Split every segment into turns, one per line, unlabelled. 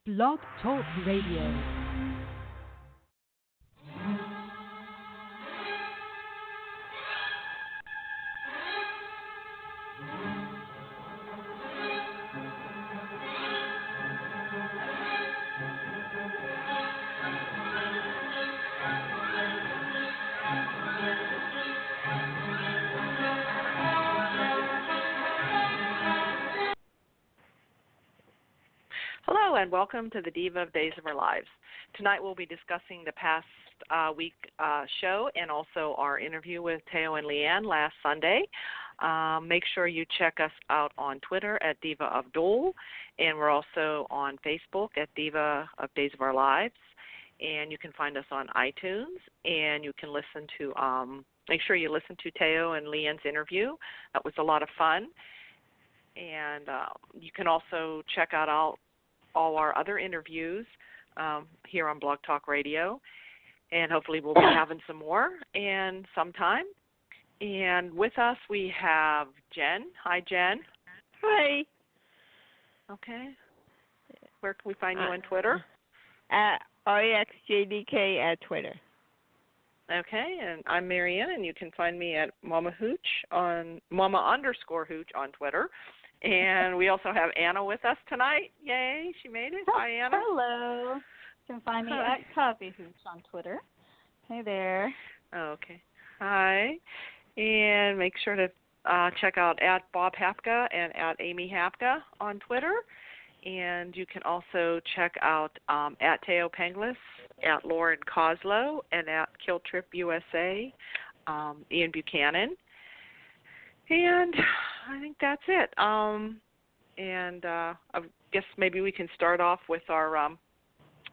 Blogtalk Radio.
Hello and welcome to the Diva of Days of Our Lives. Tonight we'll be discussing the past week show and also our interview with Thaao and Leann last Sunday. Make sure you check us out on Twitter at Diva of DOOL, and we're also on Facebook at Diva of Days of Our Lives. And you can find us on iTunes, and you can listen to, make sure you listen to Thaao and Leann's interview. That was a lot of fun. And you can also check out all our other interviews here on Blog Talk Radio, and hopefully we'll be having some more and sometime. And with us we have Jen. Hi, Jen.
Hi.
Okay. Where can we find you on Twitter?
At REXJDK at Twitter.
Okay, and I'm Marianne, and you can find me at Mama_Hooch on Twitter. And we also have Anna with us tonight. Yay, she made it. Hi, Anna.
Hello. You can find me at Gabi on Twitter. Hey there.
Okay. Hi. And make sure to check out at Bob Hapka and at Amy Hapka on Twitter. And you can also check out at Thaao Penghlis, at Lauren Coslow, and at Tripp USA, Ian Buchanan. And I think that's it. And I guess maybe we can start off with our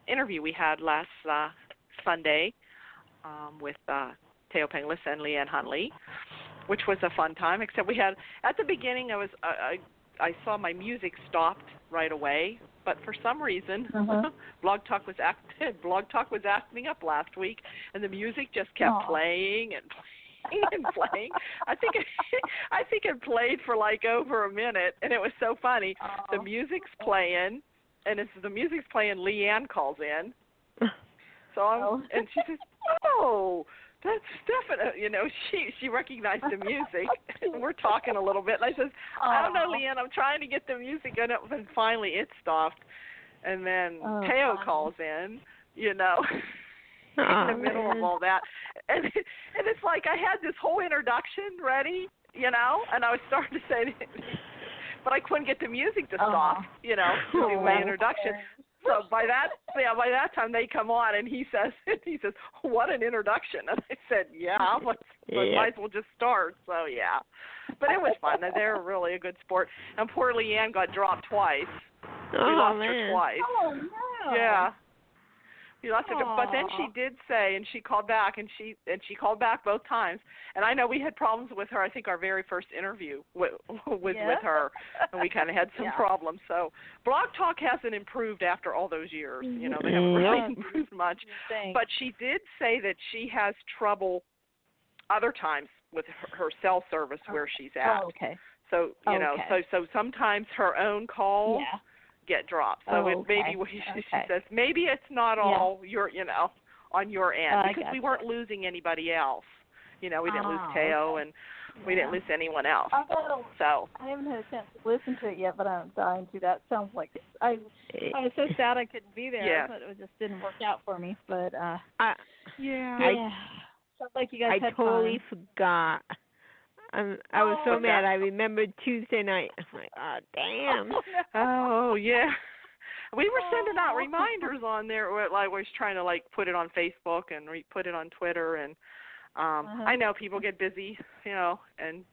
interview we had last Sunday with Thaao Penghlis and Leann Hunley, which was a fun time. Except we had at the beginning, I saw my music stopped right away, but for some reason, Blogtalk was acting up last week, and the music just kept playing and playing. I think it played for like over a minute, and it was so funny. The music's playing, and as the music's playing, Leann calls in. So and she says, "Oh, that's Stefan." You know, she recognized the music. And we're talking a little bit, and I says, "I don't know, Leann. I'm trying to get the music in it," and finally it stopped. And then Thaao calls in. You know. In the middle of all that, and it's like I had this whole introduction ready, you know, and I was starting to say, but I couldn't get the music to stop, you know, to do my introduction. So by that time they come on, and he says, "What an introduction!" And I said, "Yeah, might as well just start." So yeah, but it was fun. They're really a good sport. And poor Leann got dropped twice. We lost her twice.
Oh no.
Yeah. But then she did say, and she called back, and she called back both times. And I know we had problems with her. I think our very first interview was with her, and we kind of had some problems. So Blog Talk hasn't improved after all those years. You know, they haven't really improved much. But she did say that she has trouble other times with her cell service where she's at.
Oh, okay.
So you know, so sometimes her own calls. Yeah. Get dropped. So she says maybe it's not all on your end because we weren't losing anybody else. You know, we didn't lose Thaao and we didn't lose anyone else. So
I haven't had a chance to listen to it yet, but I'm dying to. That sounds like I was so sad I couldn't be there, but it just didn't work out for me. But sounds like you guys had
totally
fun.
Forgot. I was so mad. I remembered Tuesday night. I'm like, oh, damn.
Oh, yeah. We were sending out reminders on there. I was trying to, put it on Facebook and put it on Twitter. And I know people get busy, and,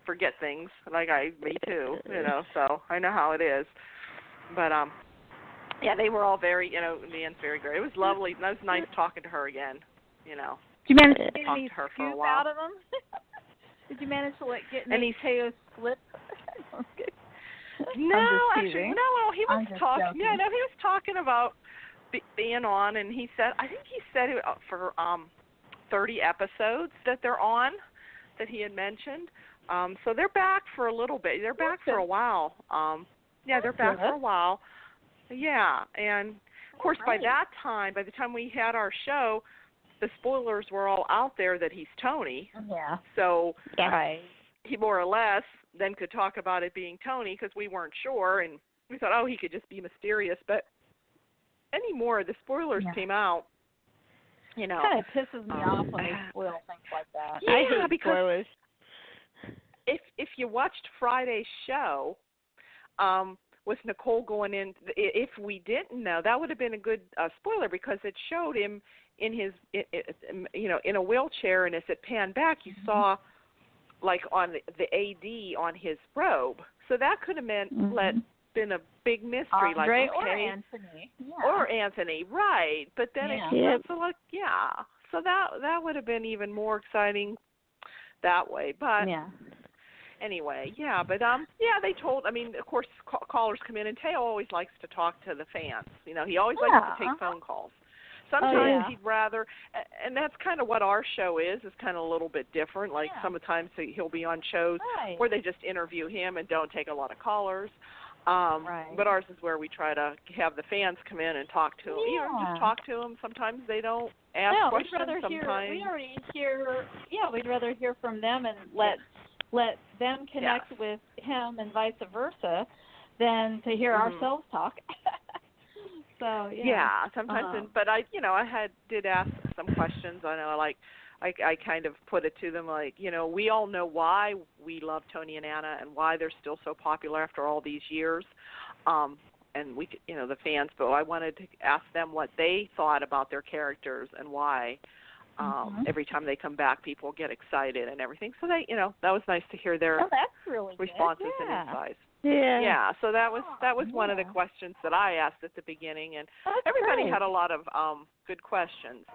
forget things. Me too, so I know how it is. But, they were all very, Leann's very great. It was lovely. It was nice talking to her again,
Did you manage to get
talk
any
to her for a
scoop
while.
out of them? Did you manage to get any Thaao slip?
No, actually, no. He was talking. Yeah, no, he was talking about being on, and he said, I think he said it for 30 episodes that they're on, that he had mentioned. So they're back for a little bit. They're back for a while. They're back for a while. Yeah, and of course by that time, by the time we had our show, the spoilers were all out there that he's Tony.
Yeah.
So
he
more or less then could talk about it being Tony because we weren't sure, and we thought, oh, he could just be mysterious. But anymore, the spoilers came out. You know,
kind of pisses me off when they spoil things like that.
Yeah,
I hate
because
spoilers.
If you watched Friday's show, with Nicole going in, if we didn't know, that would have been a good spoiler because it showed him in his, in a wheelchair, and as it panned back, you saw, like on the AD on his robe. So that could have been a big mystery,
Andre
like, okay,
or Anthony. Yeah.
Or Anthony, right? But then it came so like, so that would have been even more exciting that way. But anyway, but they told. I mean, of course, callers come in, and Thaao always likes to talk to the fans. You know, he always likes to take phone calls. Sometimes he'd rather, and that's kind of what our show is kind of a little bit different. Like sometimes he'll be on shows where they just interview him and don't take a lot of callers. But ours is where we try to have the fans come in and talk to them. You know, just talk to them. Sometimes they don't ask questions.
We'd rather we'd rather hear from them and let them connect with him and vice versa than to hear ourselves talk. So
sometimes. But I did ask some questions. I know, like I kind of put it to them, like, you know, we all know why we love Tony and Anna and why they're still so popular after all these years. And we, the fans. But I wanted to ask them what they thought about their characters and why. Every time they come back, people get excited and everything. So they, that was nice to hear their
that's really
responses
good.
and insights.
Yeah.
So that was one of the questions that I asked at the beginning, and everybody had a lot of good questions.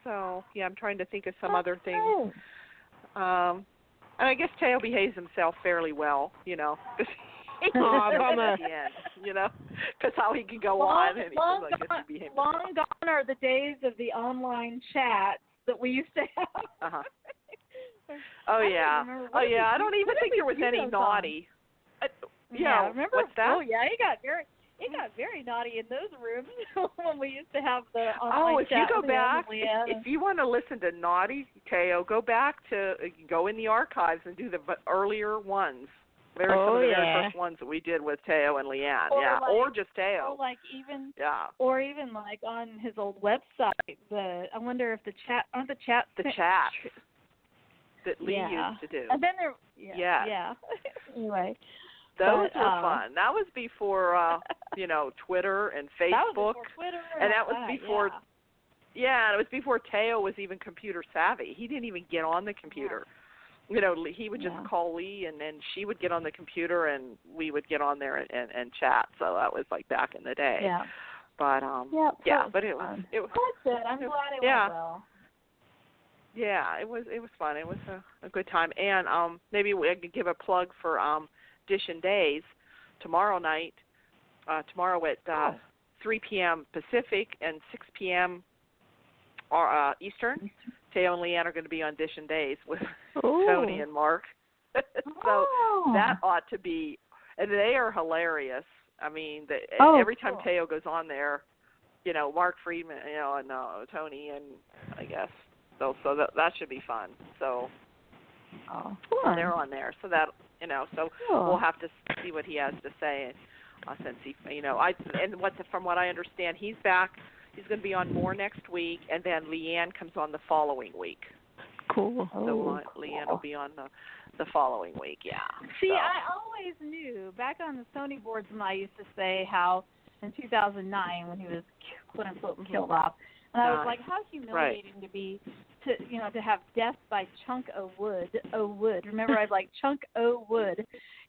So I'm trying to think of some other things. And I guess Thaao behaves himself fairly well,
bummer.
At the end, because how he can go on and
long gone are the days of the online chats that we used to have.
I don't even think there was any naughty.
Remember?
What's that?
Oh yeah, it got very naughty in those rooms when we used to have the online chat.
If you go back,
Leann,
if you want to listen to naughty Thaao, go in the archives and do the earlier ones. Some of the very first ones that we did with Thaao and Leann, or just Thaao.
Or even like on his old website. I wonder if the chats
that Lee used to do.
And then anyway.
Those were fun. That was before, Twitter and Facebook.
That was before Twitter.
And that was before, and it was before Thaao was even computer savvy. He didn't even get on the computer. He would just call Lee, and then she would get on the computer, and we would get on there and chat. So that was like back in the day.
Yeah.
But but it was.
That's good. I'm glad it went well.
Yeah, it was fun. It was a good time. And maybe we could give a plug for Dish and Days tomorrow night. Tomorrow at 3 p.m. Pacific and 6 p.m. Eastern. Thaao and Leann are going to be on Dish and Days with Tony and Mark. So that ought to be, and they are hilarious. I mean, every time Thaao goes on there, Mark Friedman, and Tony, and I guess so that should be fun. So they're on there, so that we'll have to see what he has to say. Since he, from what I understand, he's back. He's going to be on more next week, and then Leann comes on the following week.
Cool.
So Leann will be on the following week,
See, I always knew, back on the Sony boards when I used to say how in 2009 when he was, quote-unquote, killed off, and I was like, how humiliating to have death by chunk o' wood. Remember, I was like, chunk o' wood.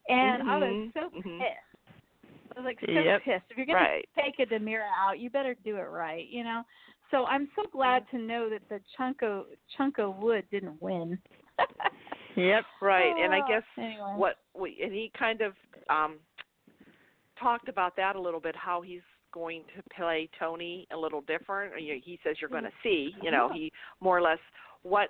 And I was so pissed. I was like so pissed. If you're going to take a DiMera out, you better do it right, So I'm so glad to know that the chunk of wood didn't win.
Right. And I guess
anyway.
And he kind of talked about that a little bit, how he's going to play Tony a little different. He says you're going to see, he more or less what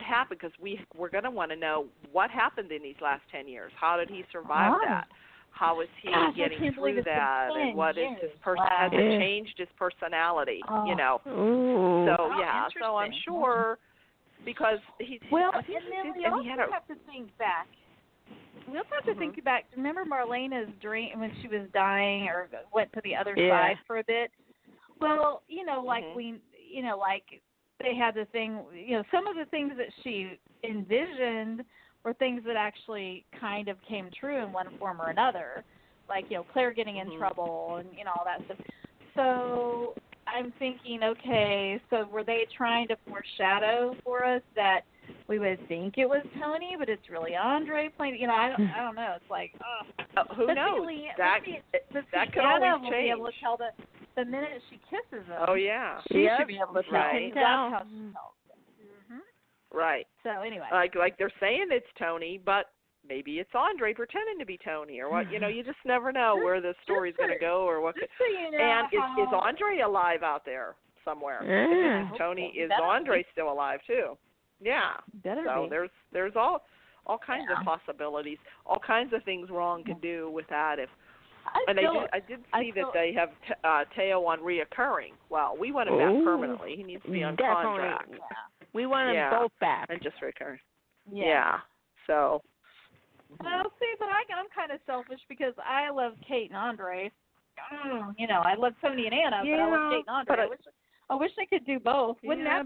happened, because we're going to want to know what happened in these last 10 years. How did he survive that? how is he getting through that, and what is his has it changed his personality, you know?
Ooh.
So so I'm sure because he's
and then we also have to think back. We also have to think back. Remember Marlena's dream when she was dying, or went to the other side for a bit? Well, you know, like like they had the thing. You know, some of the things that she envisioned were things that actually kind of came true in one form or another. Like, you know, Claire getting in trouble and, you know, all that stuff. So I'm thinking, okay, so were they trying to foreshadow for us that we would think it was Tony, but it's really Andre playing? You know, I don't know. It's like,
who knows? That could always change. Will be able to tell
the minute she kisses him.
Oh yeah,
she should be able to tell.
Right.
That's how she tells.
Right.
So anyway,
like they're saying it's Tony, but maybe it's Andre pretending to be Tony, or what? You know, you just never know where the story's going to go, or what. And is Andre alive out there somewhere?
Yeah.
Tony, is Andre still alive too? Yeah. So there's all kinds of possibilities, all kinds of things Ron could do with that. I did see that they have Thaao on reoccurring. Well, we want him back permanently. He needs to be on contract.
Yeah. We want them both back.
And just recurring. Yeah. So.
Well, see, but I'm kind of selfish because I love Kate and Andre. You know, I love Tony and Anna, but I love Kate and Andre. I wish I could do both. Wouldn't that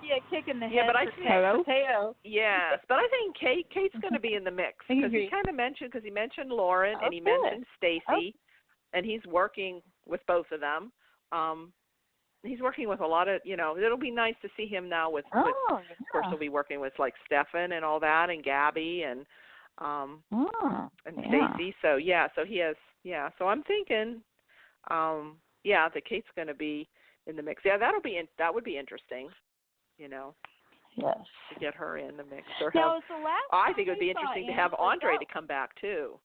be a kick in the head for Thaao?
Yes, but I think Kate's going to be in the mix because he kind of mentioned Lauren and he mentioned Stacy, and he's working with both of them. He's working with a lot of, you know, it'll be nice to see him now with of course, he'll be working with like Stefan and all that, and Gabi and Stacy. So so he has, so I'm thinking, that Kate's going to be in the mix. Yeah, that would be interesting, you know.
Yes.
To get her in the mix. I think it would be interesting to have Andre to come back too.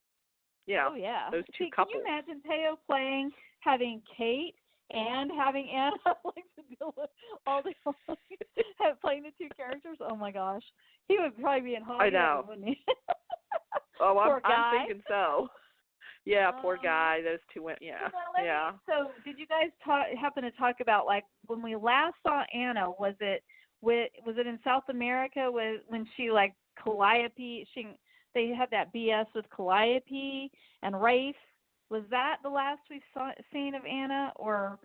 Yeah.
Oh yeah.
Those two couples.
Can you imagine Thaao having Kate and having Anna like to deal with all the playing the two characters? Oh my gosh, he would probably be in hot.
I know.
Wouldn't he?
I'm thinking so. Yeah, poor guy. Those two went. Yeah,
So, did you guys happen to talk about, like, when we last saw Anna? Was it in South America when she, like, Calliope? They had that BS with Calliope and Rafe. Was that the last we've seen of Anna, or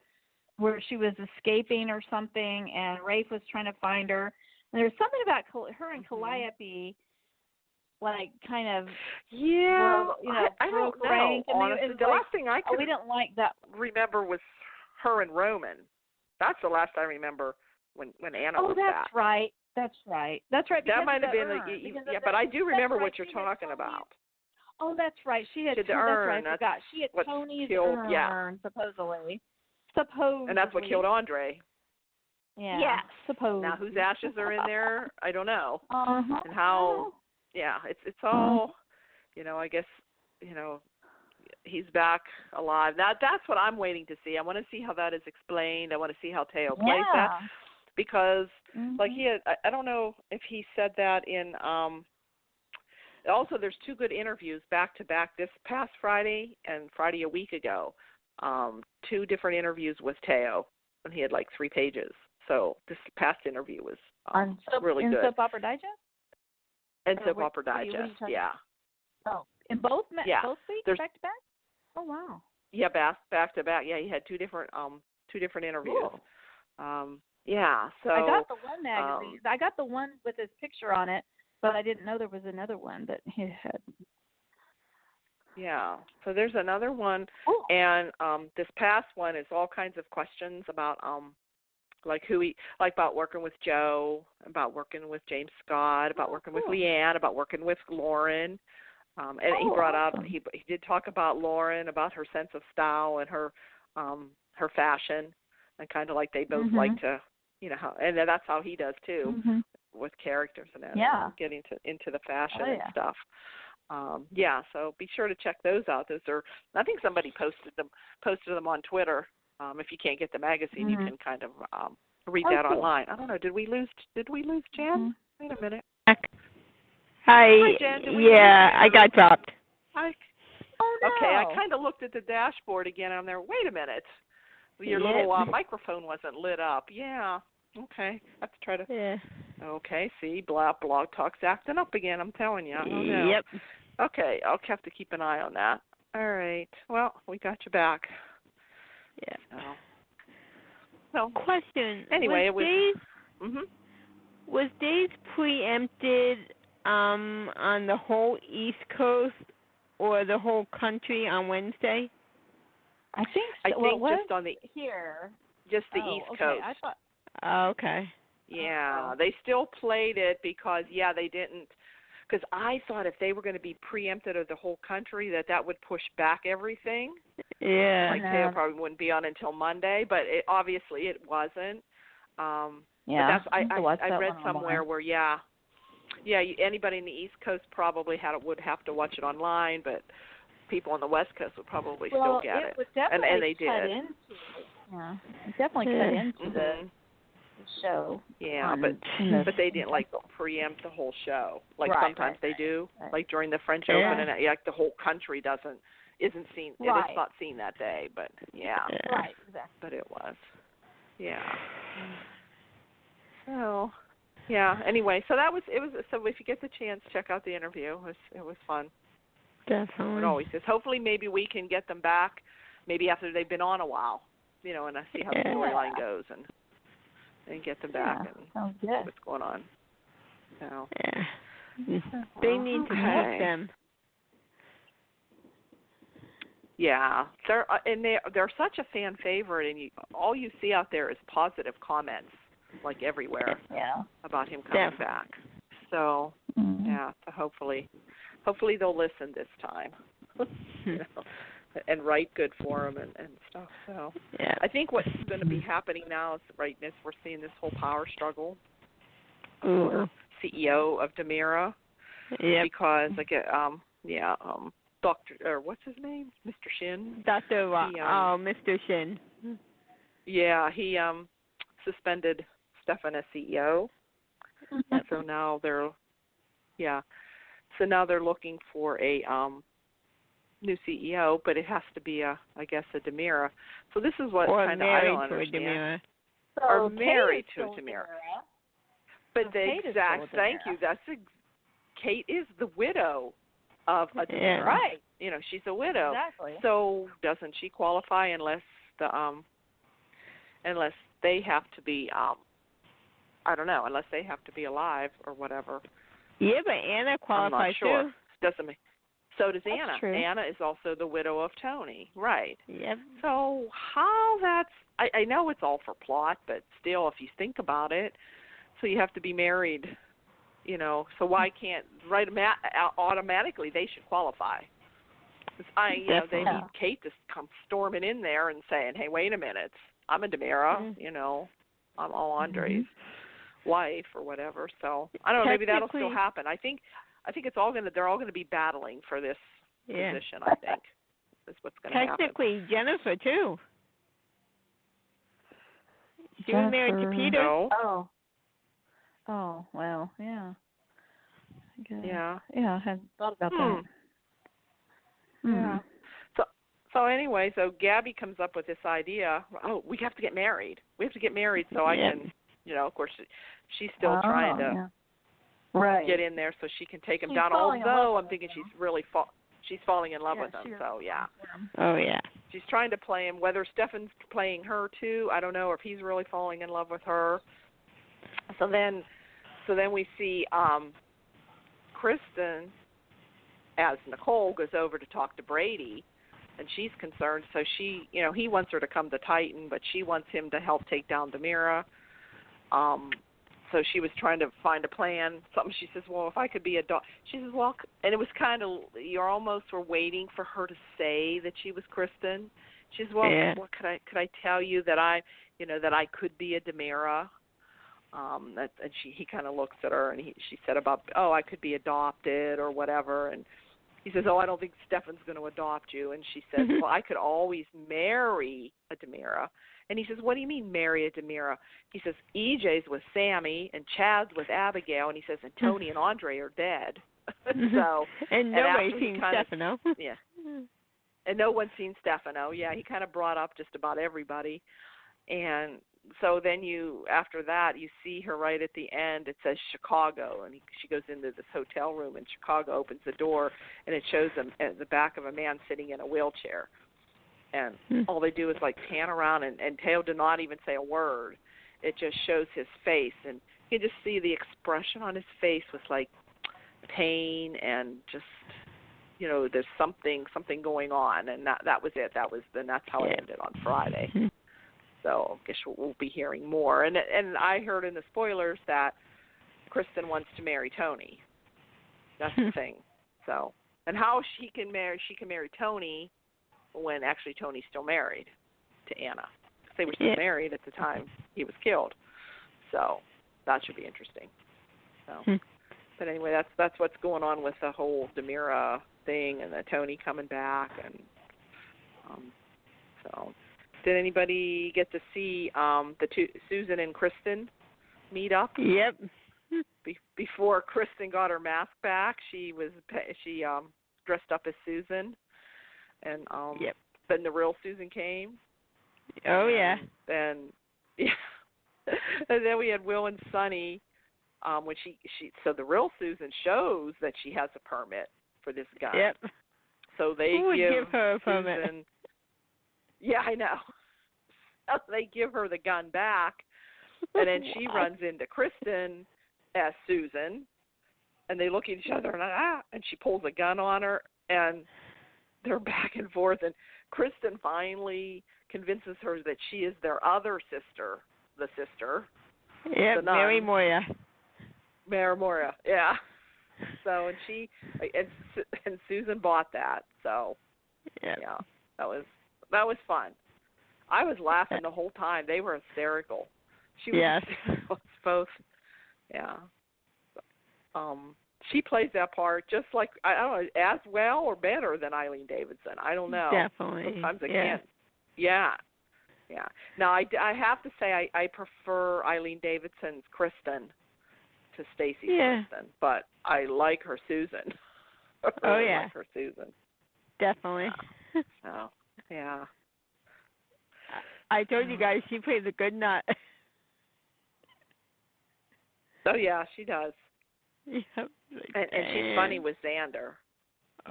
where she was escaping or something, and Rafe was trying to find her? And there was something about her and Calliope, like, kind of,
I don't know. Honestly, the last thing I could
we didn't like that.
Remember was her and Roman. That's the last I remember when Anna was back.
Oh, that's right.
That might have been but I do remember what you're talking about.
Oh, that's right. She had
the urn.
I forgot. She had Tony's urn, supposedly.
And that's what killed Andre.
Yeah. Yeah. Supposedly.
Now, whose ashes are in there, I don't know. And how? Yeah, it's all. You know, I guess. You know, he's back alive. That's what I'm waiting to see. I want to see how that is explained. I want to see how Thaao plays that, because like I don't know if he said that in. Also, there's two good interviews back to back this past Friday and Friday a week ago. Two different interviews with Thaao, and he had like 3 pages. So this past interview was really good.
In Soap Opera Digest?
And Soap Opera Digest, yeah.
Oh, in both weeks, back to back? Oh wow. Yeah,
back to back. Yeah, he had two different interviews.
Cool.
So
I got the one magazine. I got the one with his picture on it, but I didn't know there was another one that he had.
Yeah. So there's another one, and this past one is all kinds of questions about like about working with Joe, about working with James Scott, about working with Leann, about working with Lauren. And he brought out he did talk about Lauren, about her sense of style and her fashion, and kind of like they both like to, you know, and that's how he does too with characters and that, getting into the fashion and stuff. So be sure to check those out. Those are, I think somebody posted them on Twitter. If you can't get the magazine, you can kind of read that online. I don't know. Did we lose Jen? Wait a minute.
Hi.
Jen,
I got dropped.
Hi.
Oh, no.
Okay, I kind of looked at the dashboard again, and I'm there, wait a minute. Your little microphone wasn't lit up. Yeah. Okay. I have to try to.
Yeah.
Okay. See, Blogtalk's acting up again. I'm telling you. Oh, no.
Yep.
Okay. I'll have to keep an eye on that. All right. Well, we got you back.
Yeah.
So.
Question.
Anyway,
was days preempted on the whole East Coast or the whole country on Wednesday?
I think
just on the
here.
Just the East Coast.
I thought.
Oh, okay.
Yeah, they still played it because they didn't. Because I thought if they were going to be preempted of the whole country, that would push back everything.
Yeah.
Like Thaao probably wouldn't be on until Monday, but obviously it wasn't.
Yeah.
But I read somewhere where anybody in the East Coast probably would have to watch it online, but people on the West Coast would probably still get it.
Would definitely
and they
cut
did.
Into it. Yeah, it definitely cut into the show.
Yeah, but they didn't preempt the whole show like sometimes they do, like during the French Open, and the whole country isn't seen.
Right.
It's not seen that day, but
Right, exactly.
But it was. Yeah. So. Yeah. Anyway, so it was. So if you get the chance, check out the interview. It was fun.
Definitely.
It always is. Hopefully, maybe we can get them back. Maybe after they've been on a while, and I see how the storyline goes and get them back and see what's going on. So.
Yeah. They need to keep them.
Yeah, they're such a fan favorite, and all you see out there is positive comments, like everywhere, about him coming back. So, so hopefully they'll listen this time, and write good for him and stuff. So, I think what's going to be happening now is we're seeing this whole power struggle for CEO of DiMera, because Dr. or what's his name? Mr. Shin.
Dr. Mr. Shin.
Yeah, he suspended Stefan as CEO. And so now they're looking for a new CEO, but it has to be a DiMera. So this is what kind of I don't understand. Or married to a DiMera. But thank you. Kate is the widow of a DiMera.
Right.
She's a widow.
Exactly.
So doesn't she qualify unless they have to be unless they have to be alive or whatever.
Yeah, but Anna qualifies
I'm not sure.
too.
Doesn't make. So does
That's
Anna.
True.
Anna is also the widow of Tony. Right.
Yep.
So how I know it's all for plot, but still, if you think about it, so you have to be married. So why can't automatically they should qualify? They need Kate to come storming in there and saying, "Hey, wait a minute, I'm a DiMera, I'm all Andre's wife or whatever." So I don't know, maybe that'll still happen. I think they're all going to be battling for this position. I think is what's going to happen.
Technically, Jennifer too. She was married to Peter.
No.
Oh, well, yeah.
Yeah.
Yeah, I hadn't thought about that.
Yeah. So anyway, Gabi comes up with this idea. Oh, we have to get married. We have to get married so I can, of course, she's still trying to get in there so she can take him down. Although I'm thinking she's falling in love with him. So
Oh yeah.
She's trying to play him. Whether Stefan's playing her too, I don't know, or if he's really falling in love with her. So then we see Kristen, as Nicole goes over to talk to Brady, and she's concerned. So she, he wants her to come to Titan, but she wants him to help take down DiMera. So she was trying to find a plan. Something she says, well, if I could be a dog. She says, well, and it was kind of, you almost were waiting for her to say that she was Kristen. She says, well, what could I tell you that I could be a DiMera? And he kind of looks at her, and she said about, I could be adopted or whatever. And he says, I don't think Stefan's going to adopt you. And she says, well, I could always marry a DiMera. And he says, what do you mean marry a DiMera? He says, EJ's with Sammy and Chad's with Abigail. And he says, and Tony and Andre are dead. So
and nobody's seen Stefano.
Yeah. and no one's seen Stefan. Oh, yeah, he kind of brought up just about everybody. And so then after that, you see her right at the end. It says Chicago, and she goes into this hotel room in Chicago, opens the door, and it shows them at the back of a man sitting in a wheelchair. And all they do is like pan around, and Thaao did not even say a word. It just shows his face, and you can just see the expression on his face was like pain and just, there's something going on, and that was it. That's how it ended on Friday. So I guess we'll be hearing more. And I heard in the spoilers that Kristen wants to marry Tony. That's the thing. So, and how she can marry Tony when actually Tony's still married to Anna. They were still married at the time he was killed. So that should be interesting. So, but anyway, that's what's going on with the whole DiMera thing and the Tony coming back, and so. Did anybody get to see the two, Susan and Kristen, meet up?
Yep.
Before Kristen got her mask back, she dressed up as Susan, and then the real Susan came.
Oh yeah.
And then we had Will and Sunny. When so the real Susan shows that she has a permit for this gun.
Yep.
So they
give her a permit.
Susan. Yeah, I know. So they give her the gun back, and then she runs into Kristen as Susan, and they look at each other and she pulls a gun on her, and they're back and forth. And Kristen finally convinces her that she is their other sister, the sister.
Yeah, Mary Moya.
Mary Moya, yeah. So and Susan bought that. So yeah, that was fun. I was laughing the whole time. They were hysterical. She was hysterical. Both. Yeah. She plays that part just like, I don't know, as well or better than Eileen Davidson. I don't know.
Definitely.
Sometimes I can't. Yeah. Yeah. Now, I have to say I prefer Eileen Davidson's Kristen to Stacy's Kristen, but I like her Susan. I really like her Susan.
Definitely.
So, yeah.
I told you guys she plays a good nut.
Oh, yeah, she does.
Yep.
And she's funny with Xander.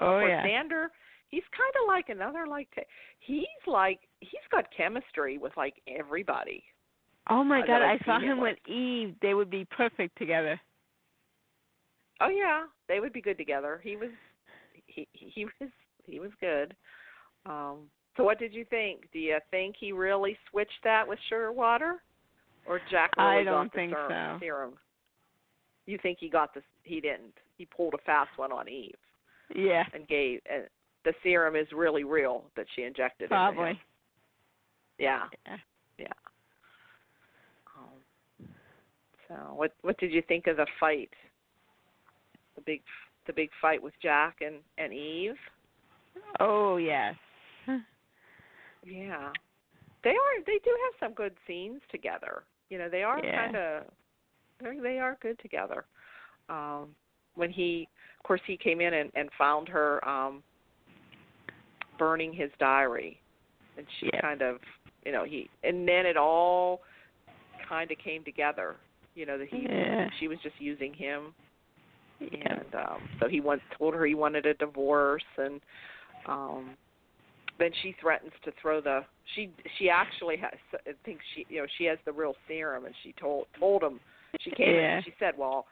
Oh, yeah.
Xander, he's kind of like another, he's got chemistry with, everybody.
Oh, my God, I saw him with Eve. They would be perfect together.
Oh, yeah, they would be good together. He was good. So what did you think? Do you think he really switched that with sugar water? Or Jack really got the serum? You think he didn't. He pulled a fast one on Eve.
Yeah.
And the serum is really real that she injected into him. Yeah. Yeah. So what did you think of the fight? The big fight with Jack and Eve?
Oh, yes.
Yeah. They do have some good scenes together. They are they are good together. When he came in and found her burning his diary, and she kind of, and then it all kind of came together, that she was just using him, and so he told her he wanted a divorce, and then she threatens to throw she actually thinks she has the real serum, and she told him, she came in and she said, well,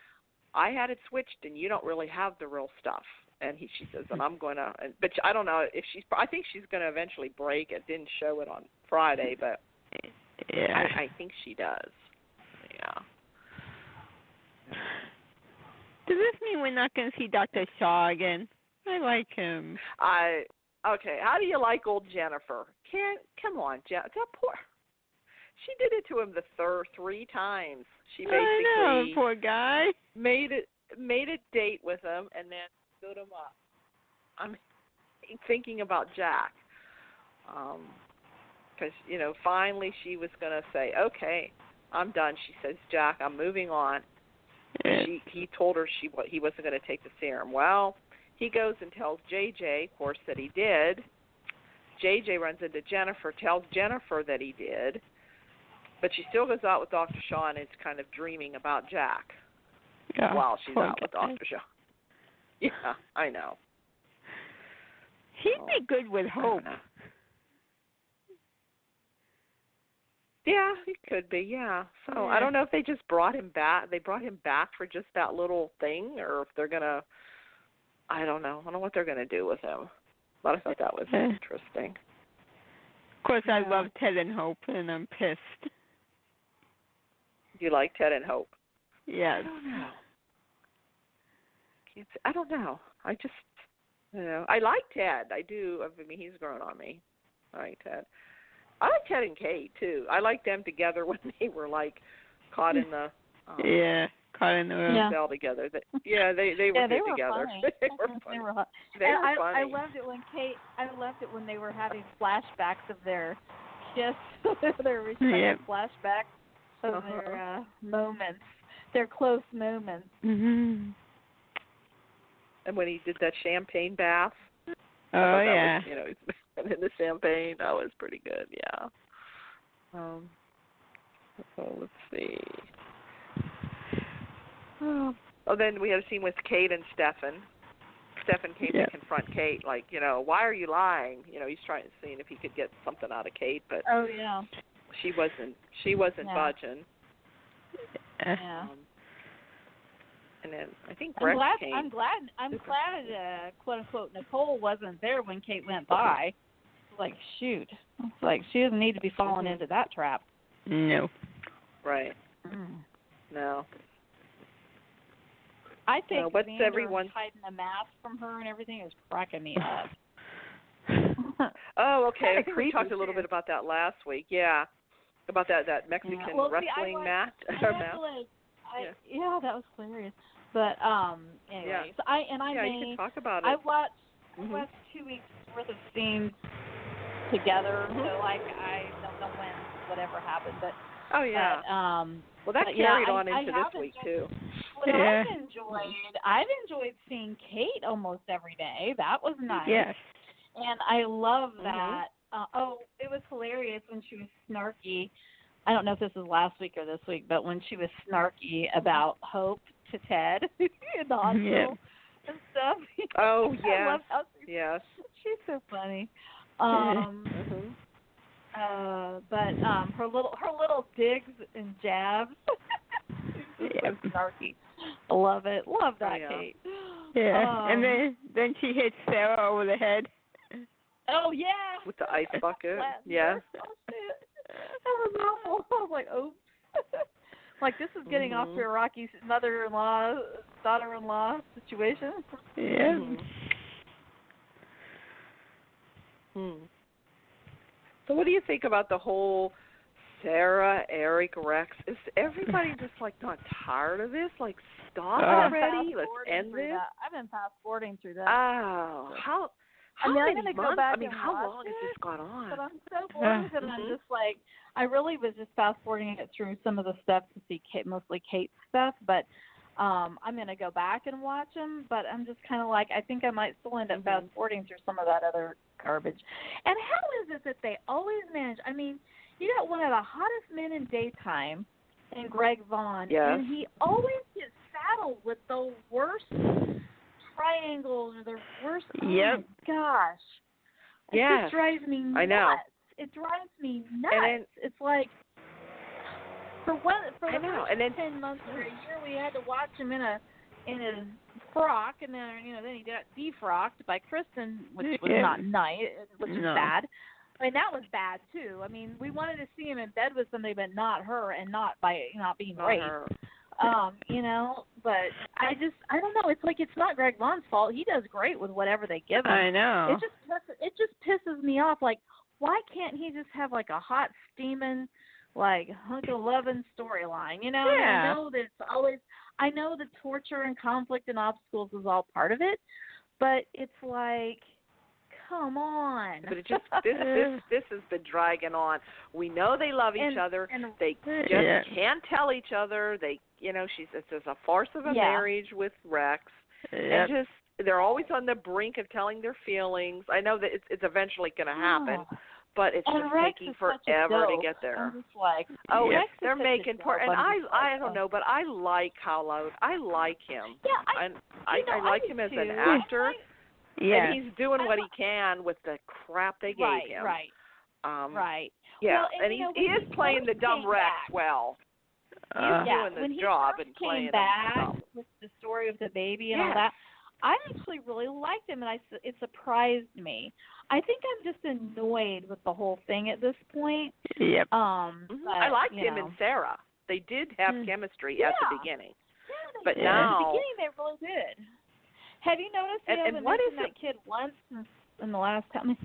I had it switched and you don't really have the real stuff. And she says, and I'm going to, but I don't know if I think she's going to eventually break it. Didn't show it on Friday, but I think she does. Yeah.
Does this mean we're not going to see Dr. Shah again? I like him.
Okay, how do you like old Jennifer? Come on, that poor. She did it to him the three times. She basically
I know, poor guy.
Made a date with him and then stood him up. I'm thinking about Jack, because finally she was going to say, "Okay, I'm done." She says, "Jack, I'm moving on." He told her he wasn't going to take the serum. Well, he goes and tells JJ, of course, that he did, JJ runs into Jennifer, tells Jennifer that he did, but she still goes out with Dr. Shah and is kind of dreaming about Jack while she's out with Dr. Shah. Yeah, I know.
He'd be good with Hope.
Yeah, he could be, yeah. So I don't know if they just brought him back. They brought him back for just that little thing, or if they're going to, I don't know. I don't know what they're going to do with him. But I thought that was interesting.
Of course, I love Ted and Hope, and I'm pissed.
You like Ted and Hope?
Yes.
I don't know. I don't know. I just, I like Ted. I do. I mean, he's grown on me. I like Ted. I like Ted and Kate, too. I like them together when they were, like, caught in the...
caught in the
cell together. They were good together.
Funny.
They were funny.
They were funny. I loved it when when they were having flashbacks of their kiss, their respective flashbacks of their moments, their close moments.
Mm-hmm. And when he did that champagne bath.
Oh, yeah.
Was, he's in the champagne. That was pretty good, yeah. So let's see. Oh, then we had a scene with Kate and Stefan. Stefan came to confront Kate, like, why are you lying? He's trying to see if he could get something out of Kate, but she wasn't budging.
Yeah.
And then I think Brett came.
I'm glad quote unquote Nicole wasn't there when Kate went by. Like, shoot. It's like she doesn't need to be falling into that trap.
No.
Right. No.
I think Xander hiding a mask from her and everything is cracking me up.
Oh, okay. I think we talked a little bit about that last week. Yeah, about that Mexican wrestling match.
Yeah, that was hilarious. But anyway, so you can talk about it. I watched 2 weeks worth of scenes together, so like I don't know when whatever happened, but
well, that carried on into this week too.
What I've enjoyed seeing Kate almost every day. That was nice.
Yes.
And I love that. It was hilarious when she was snarky. I don't know if this was last week or this week, but when she was snarky about Hope to Ted in the hospital and stuff.
Oh, yeah.
I love how she's so funny. But her little digs and jabs. She's so snarky. I love it. Love that, Kate.
Yeah. And then she hits Sarah over the head.
Oh yeah.
With the ice bucket. Yeah.
Oh shit. That was awful. I was like, oops. Like this is getting off to a rocky mother-in-law, daughter-in-law situation.
Yeah.
So what do you think about the whole Sarah, Eric, Rex? Is everybody just like not tired of this? Like stop already. Let's end this.
I've been fast-forwarding through that.
Oh, how
I'm
many
gonna
months?
go back
how long has this gone on?
But I'm so bored that I'm just like, I really was just fast-forwarding it through some of the stuff to see mostly Kate's stuff, but I'm going to go back and watch them, but I'm just kind of like, I think I might still end up fast-forwarding through some of that other garbage. And how is it that they always manage, I mean, you got one of the hottest men in daytime in Greg Vaughn, and he always gets saddled with the worst triangles or the worst. Oh my gosh! It just drives me nuts.
I know.
It drives me nuts. It's like for the first 10 months or a year, we had to watch him in his frock, and then then he got defrocked by Kristen, which was not nice, which is bad. I mean, that was bad too. I mean, we wanted to see him in bed with somebody, but not her, and not being raped. But I don't know. It's like it's not Greg Vaughn's fault. He does great with whatever they give him.
I know.
It just pisses me off. Like, why can't he just have like a hot, steaming, like hunk of loving storyline? And I know that it's always. I know the torture and conflict and obstacles is all part of it, but it's like, come on.
But it just this has been dragging on. We know they love each other. They just can't tell each other. They, it's just a farce of a marriage with Rex. And they're always on the brink of telling their feelings. I know that it's eventually going to happen, but it's just
Rex
taking
is such a
forever to
dope.
get there.
I'm just like,
Rex
is
they're
such a
making
dope.
poor, and I don't
like,
know, but I like Thaao. I like him.
Yeah,
I like him as an actor.
Yeah.
And he's doing what he can with the crap they gave him.
Right.
Yeah,
Well,
and he is playing the dumb Rex well. He's doing the job and playing
him back with the story of the baby and all that. I actually really liked him, and it surprised me. I think I'm just annoyed with the whole thing at this point.
Yep.
But,
I liked him and Sarah. They did have chemistry at the beginning. But now,
at the beginning they really did. Have you noticed they haven't mentioned that kid once in the last how many?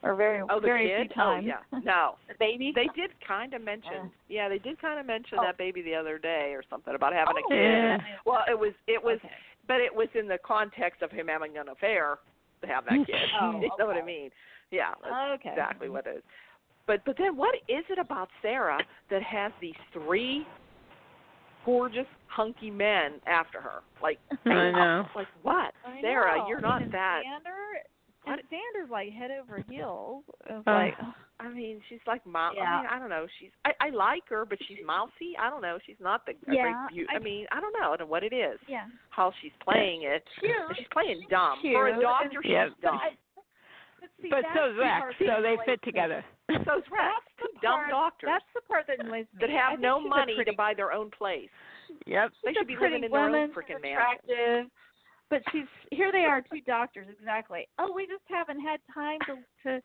Or very few times.
Oh, yeah. No.
The baby?
They did kind of mention. Yeah, they did kind of mention that baby the other day or something about having a kid.
Yeah.
Well, it was but it was in the context of him having an affair to have that kid. You know what I mean? Yeah, that's exactly what it is. But then what is it about Sarah that has these 3 gorgeous, hunky men after her? Like,
I know.
Like what? Sarah, you're not that.
Xander's like head over heels.
I mean, she's like I mean, I don't know. I like her, but she's mousy. I don't know. She's not the I mean, I don't know. I don't know what it is.
Yeah.
How she's playing it.
Cute.
She's playing dumb. For a doctor, she's dumb.
But so's Rex, so they fit together.
So's Rex. Dumb doctors.
That's the part that annoys me.
That have no money to buy their own place.
Yep.
They should be living in their own freaking mansion.
But here they are, 2 doctors, exactly. Oh, we just haven't had time to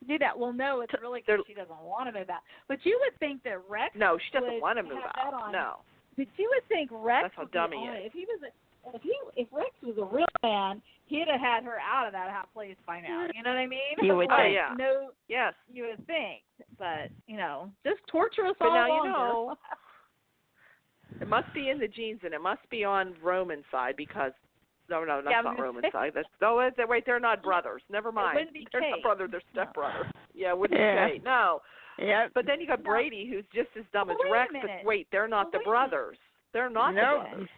do that. Well, no, it's really because she doesn't want to move out. But you would think that Rex
No, she doesn't want to move out. No.
But you would think Rex
That's how dumb he is.
If Rex was a real man, he'd have had her out of that hot place by now. You know what I mean?
You would think.
No,
yes.
You would think. But, just torture us
but
all
now
longer.
It must be in the genes, and it must be on Roman's side because No, that's not Roman's side. Wait, they're not brothers. Never mind. They're not brothers. They're stepbrothers. Yeah, it wouldn't be Kate. No.
Yeah.
But then you got Brady, who's just as dumb as Rex. But wait, they're not the brothers. They're not the brothers.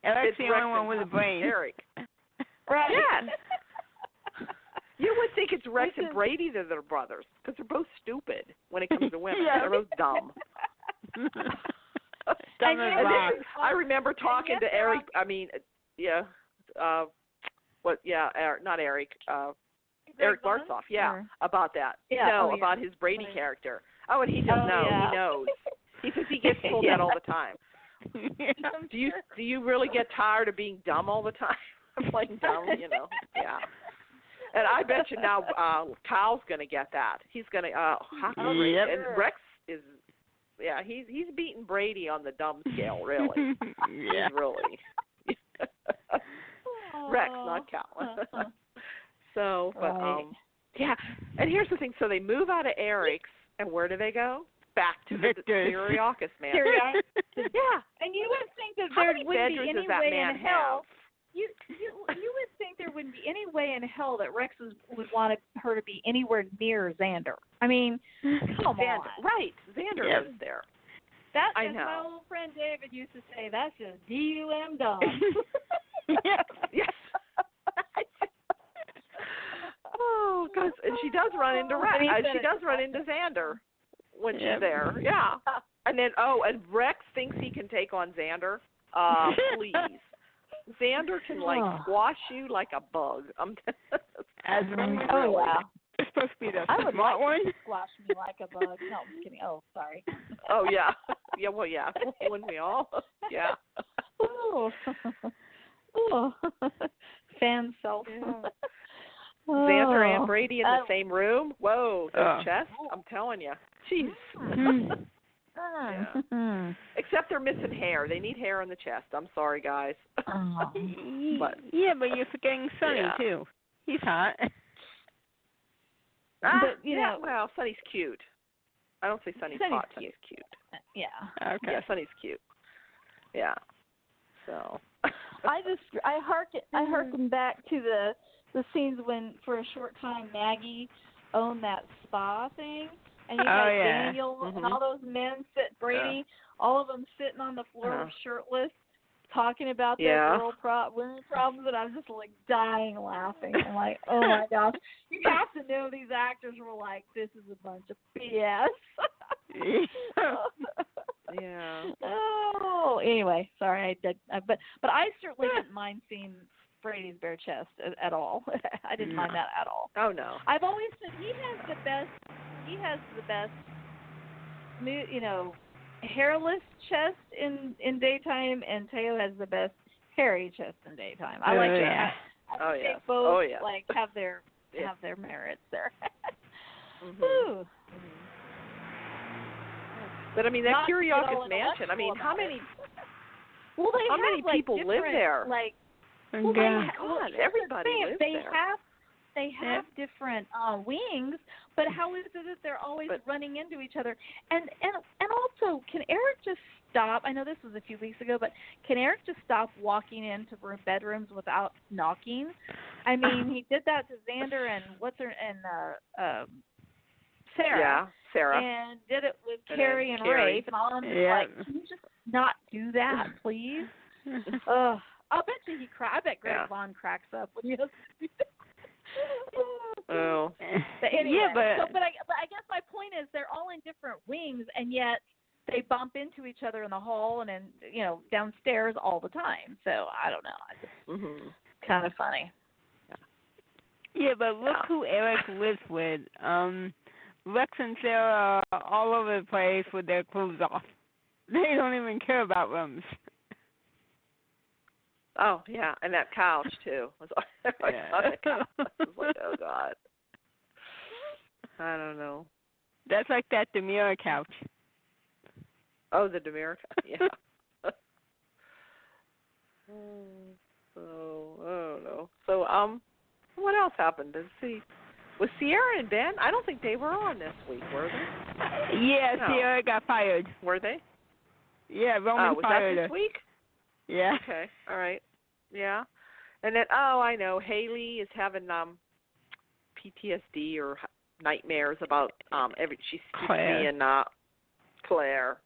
That's the only one with a brain.
Eric.
Right.
Yes. You would think it's Rex and Brady that are brothers because they're both stupid when it comes to women. They're both dumb.
Dumb as rock.
I remember talking to Eric. I mean, yeah. Not Eric. Eric Bartzoff, about that. About his Brady character. Oh, and he doesn't know.
Yeah.
He knows. He says he gets told that all the time. Do you really get tired of being dumb all the time? Playing dumb, Yeah. And I bet you now Kyle's going to get that. He's going to and Rex is he's beating Brady on the dumb scale, really.
Yeah.
He's really. Rex, not Cal. So, but and here's the thing. So they move out of Eric's, and where do they go? Back to the Kiriakis Mansion. Yeah.
And you would think that
How
there
many
wouldn't be
bedrooms
any
does that
way
man
in hell.
have?
You would think there wouldn't be any way in hell that Rex would want her to be anywhere near Xander. I mean, come on.
Right. Xander is there.
That's as my old friend David used to say, that's just D-U-M dumb.
Yes. Oh, because she does run into Rex. She does run into Xander when she's there. Yeah. And then, and Rex thinks he can take on Xander. Please. Xander can, squash you like a bug.
As It's supposed to be the smart one.
Squash me like a bug. No, I'm just kidding. Oh, sorry.
Oh, yeah. Yeah, well, yeah. Wouldn't we all? Yeah.
Oh. Fan self.
Yeah. Xander and Brady in the same room. Whoa, those chests. I'm telling you. Jeez. Yeah. Except they're missing hair. They need hair on the chest. I'm sorry, guys.
But you're forgetting Sonny too. He's hot.
Well, Sonny's cute. I don't say Sonny's hot. Sonny's cute.
Yeah.
Okay.
Yeah, Sonny's cute. Yeah. So.
I harken back to the scenes when, for a short time, Maggie owned that spa thing. And you got Daniel and all those men Brady, all of them sitting on the floor shirtless. talking about their women problems, and I'm just like dying laughing. I'm like, oh my gosh, you have to know these actors were like, this is a bunch of BS.
Yeah.
Oh, anyway, sorry, I did, but I certainly didn't mind seeing Brady's bare chest at all. I didn't mind that at all.
Oh no.
I've always said he has the best, hairless chest in daytime, and Thaao has the best hairy chest in daytime. I like that. I think both like have their merits there.
Mm-hmm. But I mean, that Kiriakis Mansion. I mean, how many?
Well,
how many people live there?
Like,
well, God, everybody lives there.
They have different wings, but how is it that they're always running into each other? And also, can Eric just stop? I know this was a few weeks ago, but can Eric just stop walking into bedrooms without knocking? I mean, he did that to Xander and Sarah.
Yeah, Sarah.
And did it with Carrie and Rafe, and all I'm just like, can you just not do that, please? I'll bet you he cries. I bet Greg Vaughn cracks up when he has to do that.
Oh.
But anyway, but I guess my point is they're all in different wings, and yet they bump into each other in the hall and downstairs all the time. So I don't know. It's kind of funny.
Yeah, but look who Eric lives with. Rex and Sarah are all over the place with their clothes off. They don't even care about rooms.
Oh, yeah, and that couch, too. I saw the couch. I was like, oh, God. I don't know.
That's like that DiMera couch.
Oh, the DiMera couch, yeah. So, I don't know. So, what else happened? Let's see. Was Sierra and Ben? I don't think they were on this week, were they?
Yeah, no. Sierra got fired.
Were they?
Yeah, Roman fired her.
Was that this week?
Yeah.
Okay. All right. Yeah. And then, I know, Haley is having PTSD or nightmares about she's seeing Claire.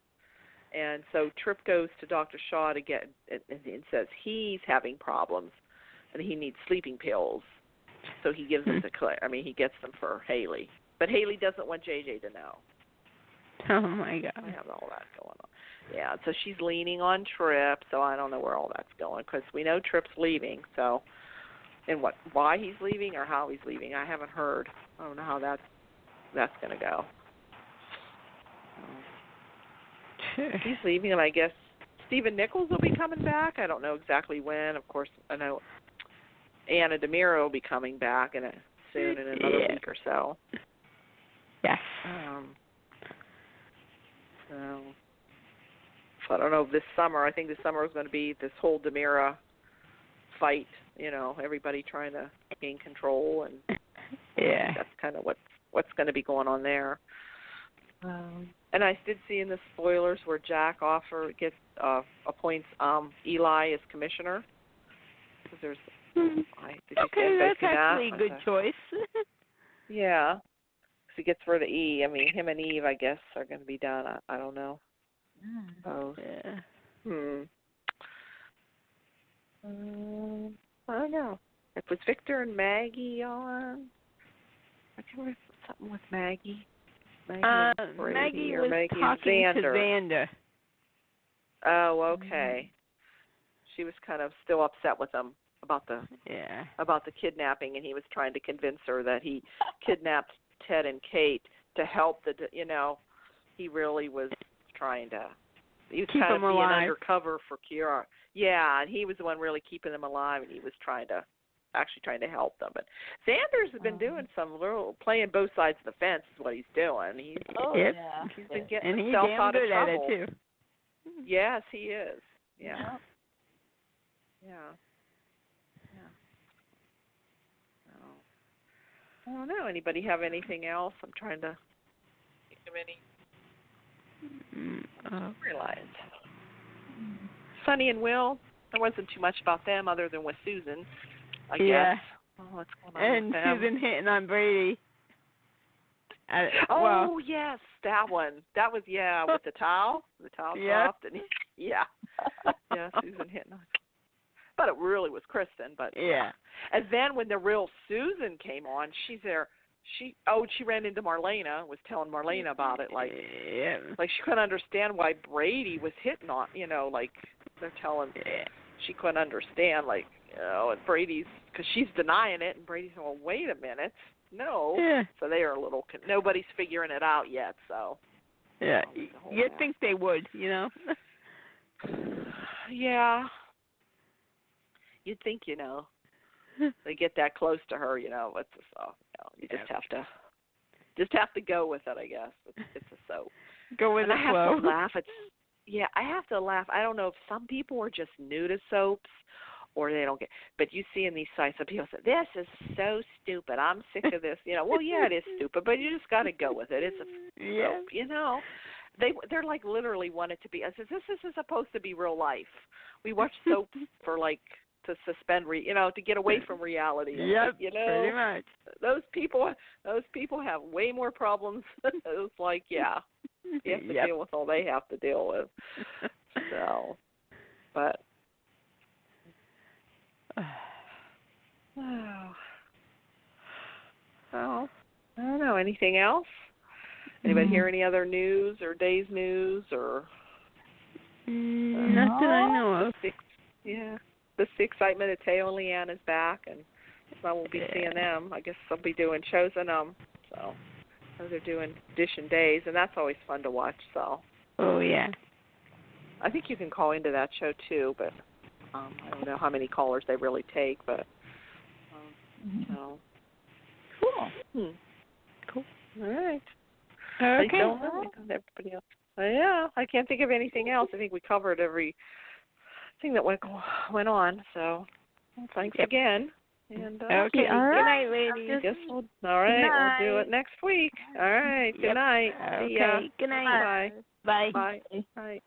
And so Tripp goes to Dr. Shah to get and says he's having problems and he needs sleeping pills. So he gives them to Claire. I mean, he gets them for Haley. But Haley doesn't want JJ to know.
Oh, my God.
I have all that going on. Yeah, so she's leaning on Tripp, so I don't know where all that's going because we know Tripp's leaving. So, and why he's leaving or how he's leaving, I haven't heard. I don't know how that's going to go. He's leaving, and I guess Stephen Nichols will be coming back. I don't know exactly when. Of course, I know Anna DiMera will be coming back soon in another week or so.
Yes.
So I don't know if this summer. I think this summer is going to be this whole DiMera fight. Everybody trying to gain control, and that's kind of what's going to be going on there. And I did see in the spoilers where Jack appoints Eli as commissioner. Because there's
that's actually a good choice.
Yeah. Because he gets rid of E. I mean, him and Eve, I guess, are going to be done. I don't know. I don't know. If it was Victor and Maggie on, I can't remember something with Maggie.
Maggie was talking to Xander.
Oh, okay. She was kind of still upset with him about the kidnapping, and he was trying to convince her that he kidnapped Ted and Kate to help he really was trying to. He was
keep
kind of being
alive.
Undercover for Kiara. Yeah, and he was the one really keeping them alive, and he was trying to help them. But Xander's has been doing playing both sides of the fence is what he's doing. He's been getting himself out of trouble.
At it too.
Yes, he is. Yeah. I don't know. Anybody have anything else? I'm trying to think of any. Realize. Sonny and Will. There wasn't too much about them other than with Susan, I guess. What's going on with them?
Susan hitting on Brady.
Yes, that one. That was with the Thaao. The Thaao dropped, and Yeah, Susan hitting on. But it really was Kristen. But
yeah.
And then when the real Susan came on, she's there. She ran into Marlena. Was telling Marlena about it. Like she couldn't understand why Brady was hitting on. Like they're telling. She couldn't understand. Like and Brady's because she's denying it, and Brady's saying, well, wait a minute. No.
Yeah.
So they are a little. Nobody's figuring it out yet. So.
Yeah. You'd think they would,
Yeah. You'd think, they get that close to her, it's a soap. You just have to go with it, I guess. It's a soap.
Go with
and
the
I have
flow.
to laugh. I have to laugh. I don't know if some people are just new to soaps or they don't get. But you see in these sites, some people say, "This is so stupid. I'm sick of this." Well, yeah, it is stupid, but you just got to go with it. It's a soap, They're like literally want it to be. I said, this is supposed to be real life. We watch soaps for to suspend, to get away from reality.
Yep, pretty much.
Those people have way more problems. It's like, you have to deal with all they have to deal with. So, but. Oh, I don't know. Anything else? Anybody hear any other news or day's news or?
Nothing I know of.
The excitement of Thaao and Leann is back, and I won't be seeing them. I guess they'll be doing shows and so they're doing Edition Days, and that's always fun to watch. So.
Oh yeah.
I think you can call into that show too, but I don't know how many callers they really take, but. So.
Cool.
Cool. All right.
Okay.
Everybody else. Yeah, I can't think of anything else. I think we covered every thing that went on. So, thanks again. And
okay. All right. Good night, ladies.
All right. We'll do it next week. All right. Good night.
Okay.
See ya.
Good night.
Bye.
Bye.
Bye. Bye.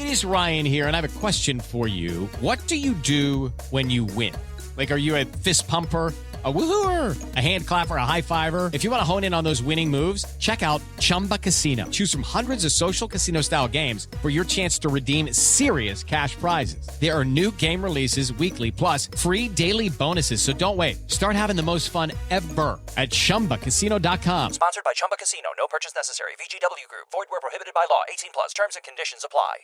It is Ryan here, and I have a question for you. What do you do when you win? Like, are you a fist pumper, a woohooer, a hand clapper, a high fiver? If you want to hone in on those winning moves, check out Chumba Casino. Choose from hundreds of social casino-style games for your chance to redeem serious cash prizes. There are new game releases weekly, plus free daily bonuses. So don't wait. Start having the most fun ever at ChumbaCasino.com.
Sponsored by Chumba Casino. No purchase necessary. VGW Group. Void where prohibited by law. 18 plus. Terms and conditions apply.